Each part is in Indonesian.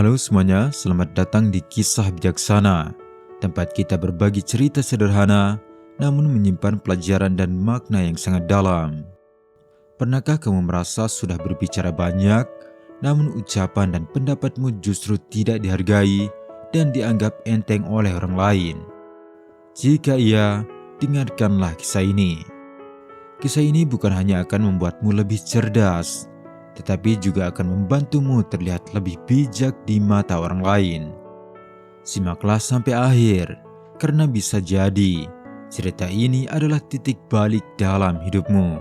Halo semuanya, selamat datang di Kisah Bijaksana, tempat kita berbagi cerita sederhana namun menyimpan pelajaran dan makna yang sangat dalam. Pernahkah kamu merasa sudah berbicara banyak, namun ucapan dan pendapatmu justru tidak dihargai dan dianggap enteng oleh orang lain? Jika iya, dengarkanlah kisah ini. Kisah ini bukan hanya akan membuatmu lebih cerdas, tetapi juga akan membantumu terlihat lebih bijak di mata orang lain. Simaklah sampai akhir, karena bisa jadi cerita ini adalah titik balik dalam hidupmu.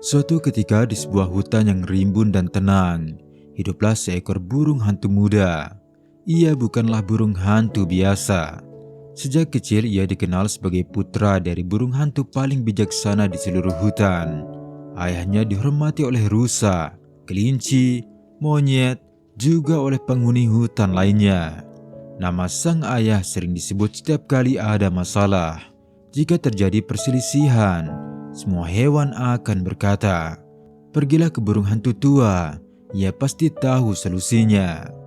Suatu ketika di sebuah hutan yang rimbun dan tenang, hiduplah seekor burung hantu muda. Ia bukanlah burung hantu biasa. Sejak kecil ia dikenal sebagai putra dari burung hantu paling bijaksana di seluruh hutan. Ayahnya dihormati oleh rusa, kelinci, monyet, juga oleh penghuni hutan lainnya. Nama sang ayah sering disebut setiap kali ada masalah. Jika terjadi perselisihan, semua hewan akan berkata, "Pergilah ke burung hantu tua, ia pasti tahu solusinya."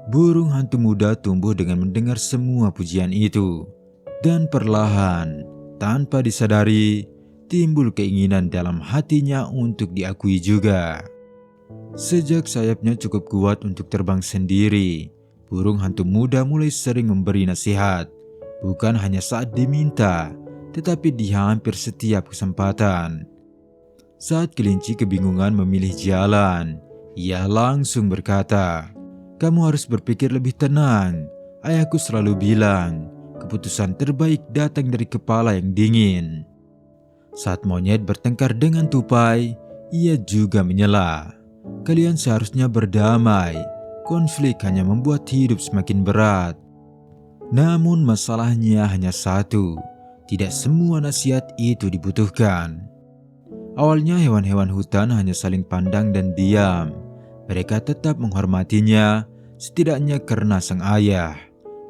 Burung hantu muda tumbuh dengan mendengar semua pujian itu. Dan perlahan, tanpa disadari, timbul keinginan dalam hatinya untuk diakui juga. Sejak sayapnya cukup kuat untuk terbang sendiri, burung hantu muda mulai sering memberi nasihat. Bukan hanya saat diminta, tetapi di hampir setiap kesempatan. Saat kelinci kebingungan memilih jalan, ia langsung berkata, "Kamu harus berpikir lebih tenang. Ayahku selalu bilang, keputusan terbaik datang dari kepala yang dingin." Saat monyet bertengkar dengan tupai, ia juga menyela, "Kalian seharusnya berdamai. Konflik hanya membuat hidup semakin berat." Namun masalahnya hanya satu, tidak semua nasihat itu dibutuhkan. Awalnya hewan-hewan hutan hanya saling pandang dan diam. Mereka tetap menghormatinya, setidaknya karena sang ayah.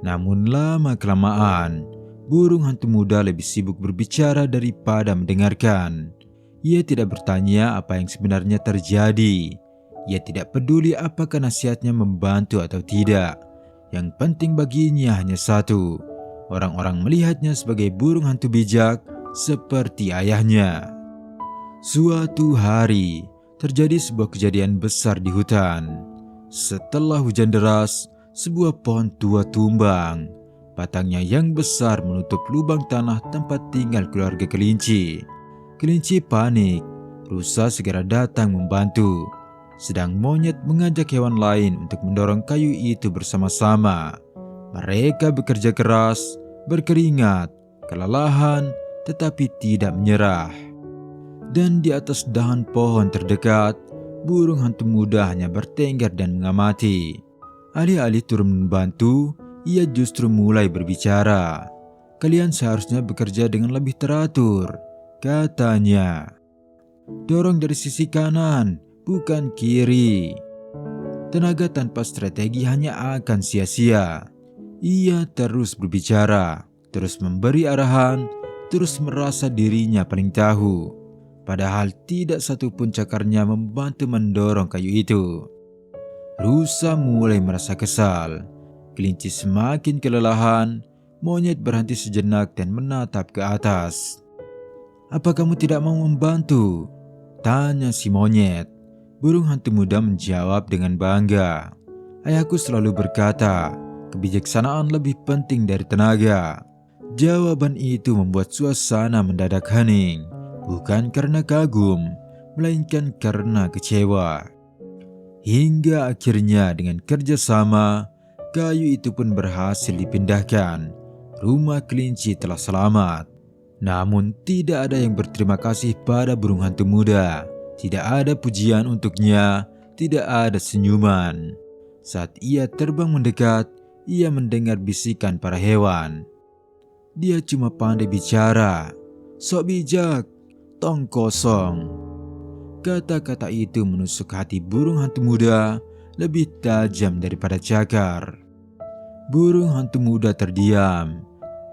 Namun lama-kelamaan, burung hantu muda lebih sibuk berbicara daripada mendengarkan. Ia tidak bertanya apa yang sebenarnya terjadi. Ia tidak peduli apakah nasihatnya membantu atau tidak. Yang penting baginya hanya satu, orang-orang melihatnya sebagai burung hantu bijak seperti ayahnya. Suatu hari, terjadi sebuah kejadian besar di hutan. Setelah hujan deras, sebuah pohon tua tumbang. Batangnya yang besar menutup lubang tanah tempat tinggal keluarga kelinci. Kelinci panik, rusa segera datang membantu. Sedang monyet mengajak hewan lain untuk mendorong kayu itu bersama-sama. Mereka bekerja keras, berkeringat, kelelahan, tetapi tidak menyerah. Dan di atas dahan pohon terdekat, burung hantu muda hanya bertengger dan mengamati. Alih-alih turun membantu, ia justru mulai berbicara. "Kalian seharusnya bekerja dengan lebih teratur," katanya. "Dorong dari sisi kanan, bukan kiri." Tenaga tanpa strategi hanya akan sia-sia. Ia terus berbicara, terus memberi arahan, terus merasa dirinya paling tahu. Padahal tidak satupun cakarnya membantu mendorong kayu itu. Rusa mulai merasa kesal. Kelinci semakin kelelahan. Monyet berhenti sejenak dan menatap ke atas. "Apa kamu tidak mau membantu?" tanya si monyet. Burung hantu muda menjawab dengan bangga, "Ayahku selalu berkata, kebijaksanaan lebih penting dari tenaga." Jawaban itu membuat suasana mendadak hening. Bukan karena kagum, melainkan karena kecewa. Hingga akhirnya dengan kerjasama, kayu itu pun berhasil dipindahkan. Rumah kelinci telah selamat. Namun tidak ada yang berterima kasih pada burung hantu muda. Tidak ada pujian untuknya, tidak ada senyuman. Saat ia terbang mendekat, ia mendengar bisikan para hewan. "Dia cuma pandai bicara, sok bijak, tong kosong." Kata-kata itu menusuk hati burung hantu muda lebih tajam daripada cakar. Burung hantu muda terdiam.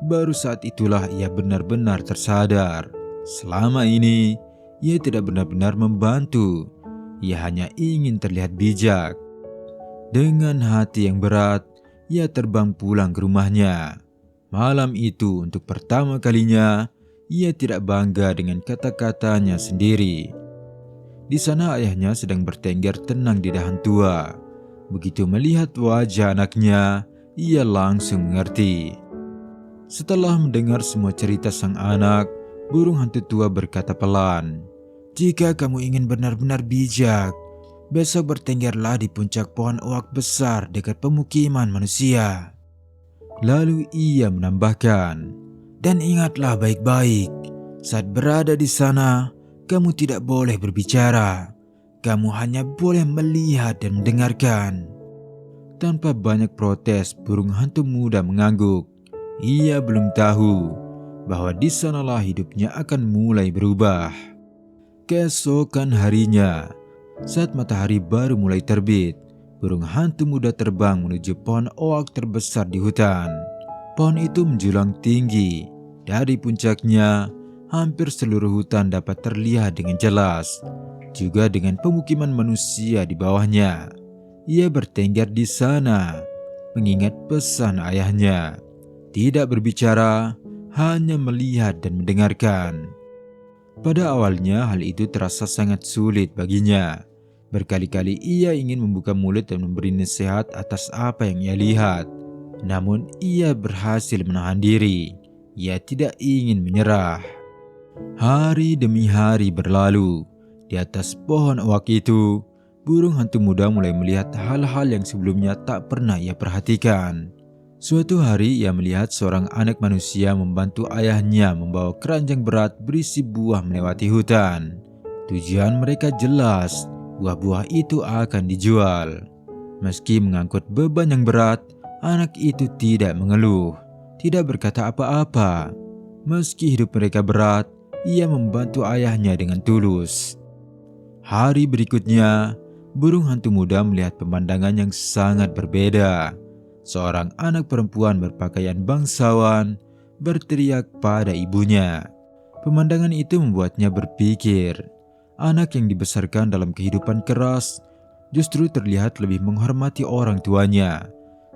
Baru saat itulah ia benar-benar tersadar. Selama ini, ia tidak benar-benar membantu. Ia hanya ingin terlihat bijak. Dengan hati yang berat, ia terbang pulang ke rumahnya. Malam itu untuk pertama kalinya, ia tidak bangga dengan kata-katanya sendiri. Di sana ayahnya sedang bertengger tenang di dahan tua. Begitu melihat wajah anaknya, ia langsung mengerti. Setelah mendengar semua cerita sang anak, burung hantu tua berkata pelan, "Jika kamu ingin benar-benar bijak, besok bertenggerlah di puncak pohon oak besar dekat pemukiman manusia." Lalu ia menambahkan, "Dan ingatlah baik-baik, saat berada di sana, kamu tidak boleh berbicara. Kamu hanya boleh melihat dan mendengarkan." Tanpa banyak protes, burung hantu muda mengangguk. Ia belum tahu bahwa di sanalah hidupnya akan mulai berubah. Keesokan harinya, saat matahari baru mulai terbit, burung hantu muda terbang menuju pohon oak terbesar di hutan. Pohon itu menjulang tinggi. Dari puncaknya, hampir seluruh hutan dapat terlihat dengan jelas. Juga dengan pemukiman manusia di bawahnya. Ia bertengger di sana, mengingat pesan ayahnya. Tidak berbicara, hanya melihat dan mendengarkan. Pada awalnya hal itu terasa sangat sulit baginya. Berkali-kali ia ingin membuka mulut dan memberi nasihat atas apa yang ia lihat. Namun ia berhasil menahan diri. Ia tidak ingin menyerah. Hari demi hari berlalu. Di atas pohon oak itu, burung hantu muda mulai melihat hal-hal yang sebelumnya tak pernah ia perhatikan. Suatu hari ia melihat seorang anak manusia membantu ayahnya membawa keranjang berat berisi buah melewati hutan. Tujuan mereka jelas. Buah-buah itu akan dijual. Meski mengangkut beban yang berat, anak itu tidak mengeluh, tidak berkata apa-apa. Meski hidup mereka berat, ia membantu ayahnya dengan tulus. Hari berikutnya, burung hantu muda melihat pemandangan yang sangat berbeda. Seorang anak perempuan berpakaian bangsawan berteriak pada ibunya. Pemandangan itu membuatnya berpikir. Anak yang dibesarkan dalam kehidupan keras justru terlihat lebih menghormati orang tuanya.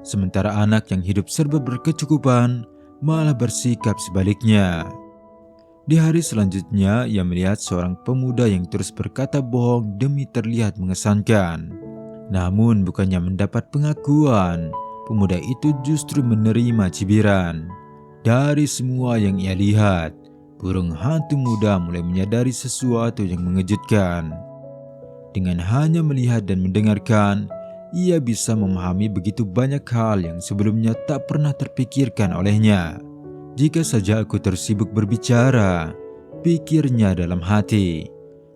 Sementara anak yang hidup serba berkecukupan malah bersikap sebaliknya. Di hari selanjutnya, ia melihat seorang pemuda yang terus berkata bohong demi terlihat mengesankan. Namun bukannya mendapat pengakuan, pemuda itu justru menerima cibiran. Dari semua yang ia lihat, burung hantu muda mulai menyadari sesuatu yang mengejutkan. Dengan hanya melihat dan mendengarkan, ia bisa memahami begitu banyak hal yang sebelumnya tak pernah terpikirkan olehnya. "Jika saja aku tersibuk berbicara," pikirnya dalam hati,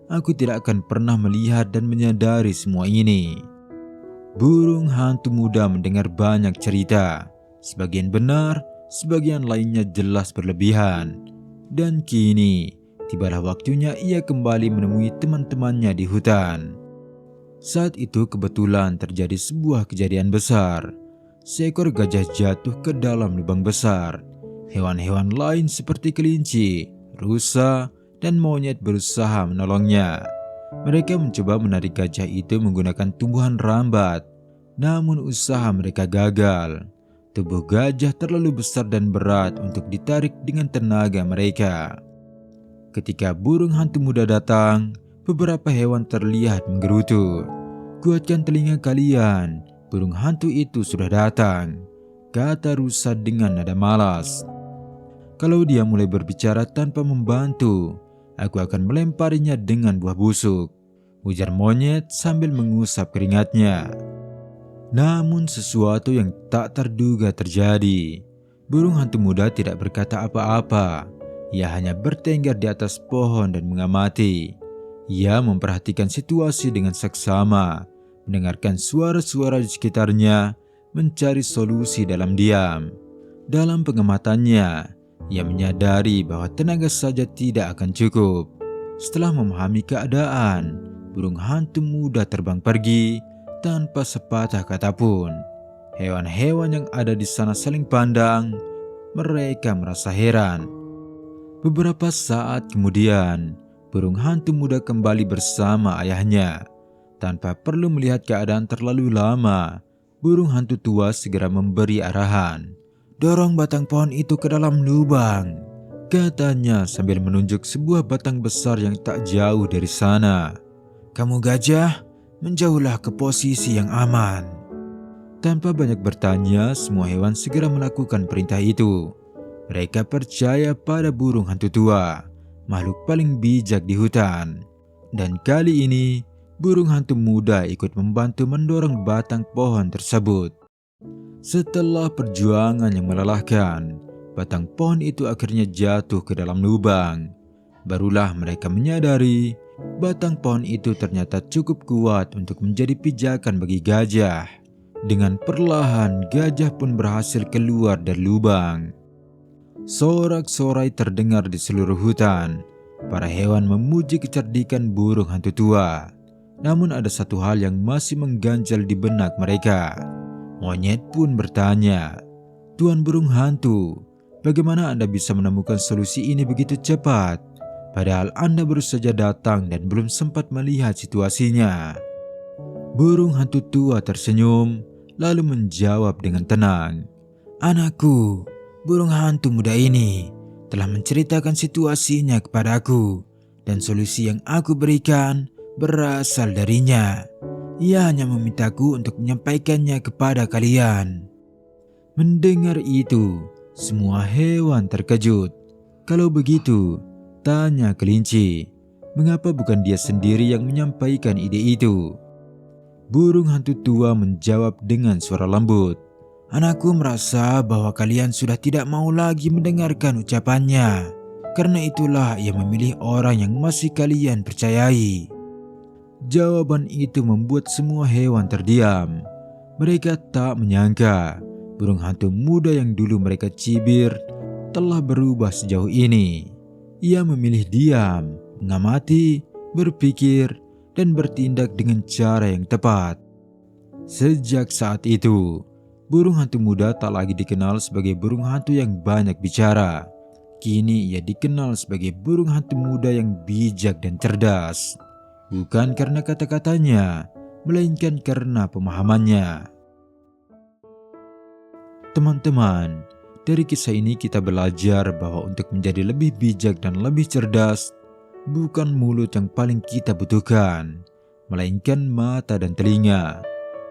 "aku tidak akan pernah melihat dan menyadari semua ini." Burung hantu muda mendengar banyak cerita. Sebagian benar, sebagian lainnya jelas berlebihan. Dan kini, tibalah waktunya ia kembali menemui teman-temannya di hutan. Saat itu kebetulan terjadi sebuah kejadian besar. Seekor gajah jatuh ke dalam lubang besar. Hewan-hewan lain seperti kelinci, rusa, dan monyet berusaha menolongnya. Mereka mencoba menarik gajah itu menggunakan tumbuhan rambat. Namun usaha mereka gagal. Tubuh gajah terlalu besar dan berat untuk ditarik dengan tenaga mereka. Ketika burung hantu muda datang, beberapa hewan terlihat menggerutu. "Kuatkan telinga kalian, burung hantu itu sudah datang," kata rusa dengan nada malas. "Kalau dia mulai berbicara tanpa membantu, aku akan melemparinya dengan buah busuk," ujar monyet sambil mengusap keringatnya. Namun sesuatu yang tak terduga terjadi. Burung hantu muda tidak berkata apa-apa. Ia hanya bertengger di atas pohon dan mengamati. Ia memperhatikan situasi dengan seksama, mendengarkan suara-suara di sekitarnya, mencari solusi dalam diam. Dalam pengamatannya, ia menyadari bahwa tenaga saja tidak akan cukup. Setelah memahami keadaan, burung hantu muda terbang pergi tanpa sepatah kata pun. Hewan-hewan yang ada di sana saling pandang. Mereka merasa heran. Beberapa saat kemudian, burung hantu muda kembali bersama ayahnya. Tanpa perlu melihat keadaan terlalu lama, burung hantu tua segera memberi arahan. "Dorong batang pohon itu ke dalam lubang," katanya sambil menunjuk sebuah batang besar yang tak jauh dari sana. "Kamu gajah, menjauhlah ke posisi yang aman." Tanpa banyak bertanya, semua hewan segera melakukan perintah itu. Mereka percaya pada burung hantu tua, makhluk paling bijak di hutan. Dan kali ini, burung hantu muda ikut membantu mendorong batang pohon tersebut. Setelah perjuangan yang melelahkan, batang pohon itu akhirnya jatuh ke dalam lubang. Barulah mereka menyadari batang pohon itu ternyata cukup kuat untuk menjadi pijakan bagi gajah. Dengan perlahan, gajah pun berhasil keluar dari lubang. Sorak-sorai terdengar di seluruh hutan. Para hewan memuji kecerdikan burung hantu tua. Namun ada satu hal yang masih mengganjal di benak mereka. Monyet pun bertanya, "Tuan burung hantu, bagaimana Anda bisa menemukan solusi ini begitu cepat? Padahal Anda baru saja datang dan belum sempat melihat situasinya." Burung hantu tua tersenyum, lalu menjawab dengan tenang, "Anakku, burung hantu muda ini telah menceritakan situasinya kepadaku, dan solusi yang aku berikan berasal darinya. Ia hanya memintaku untuk menyampaikannya kepada kalian." Mendengar itu, semua hewan terkejut. "Kalau begitu," tanya kelinci, "mengapa bukan dia sendiri yang menyampaikan ide itu?" Burung hantu tua menjawab dengan suara lembut, "Anakku merasa bahwa kalian sudah tidak mau lagi mendengarkan ucapannya. Karena itulah ia memilih orang yang masih kalian percayai." Jawaban itu membuat semua hewan terdiam. Mereka tak menyangka burung hantu muda yang dulu mereka cibir telah berubah sejauh ini. Ia memilih diam, mengamati, berpikir, dan bertindak dengan cara yang tepat. Sejak saat itu, burung hantu muda tak lagi dikenal sebagai burung hantu yang banyak bicara. Kini ia dikenal sebagai burung hantu muda yang bijak dan cerdas. Bukan karena kata-katanya, melainkan karena pemahamannya. Teman-teman, dari kisah ini kita belajar bahwa untuk menjadi lebih bijak dan lebih cerdas, bukan mulut yang paling kita butuhkan, melainkan mata dan telinga.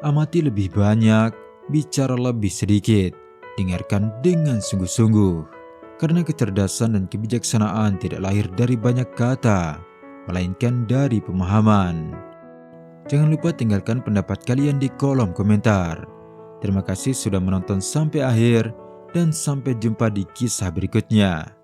Amati lebih banyak, bicara lebih sedikit, dengarkan dengan sungguh-sungguh. Karena kecerdasan dan kebijaksanaan tidak lahir dari banyak kata, melainkan dari pemahaman. Jangan lupa tinggalkan pendapat kalian di kolom komentar. Terima kasih sudah menonton sampai akhir, dan sampai jumpa di kisah berikutnya.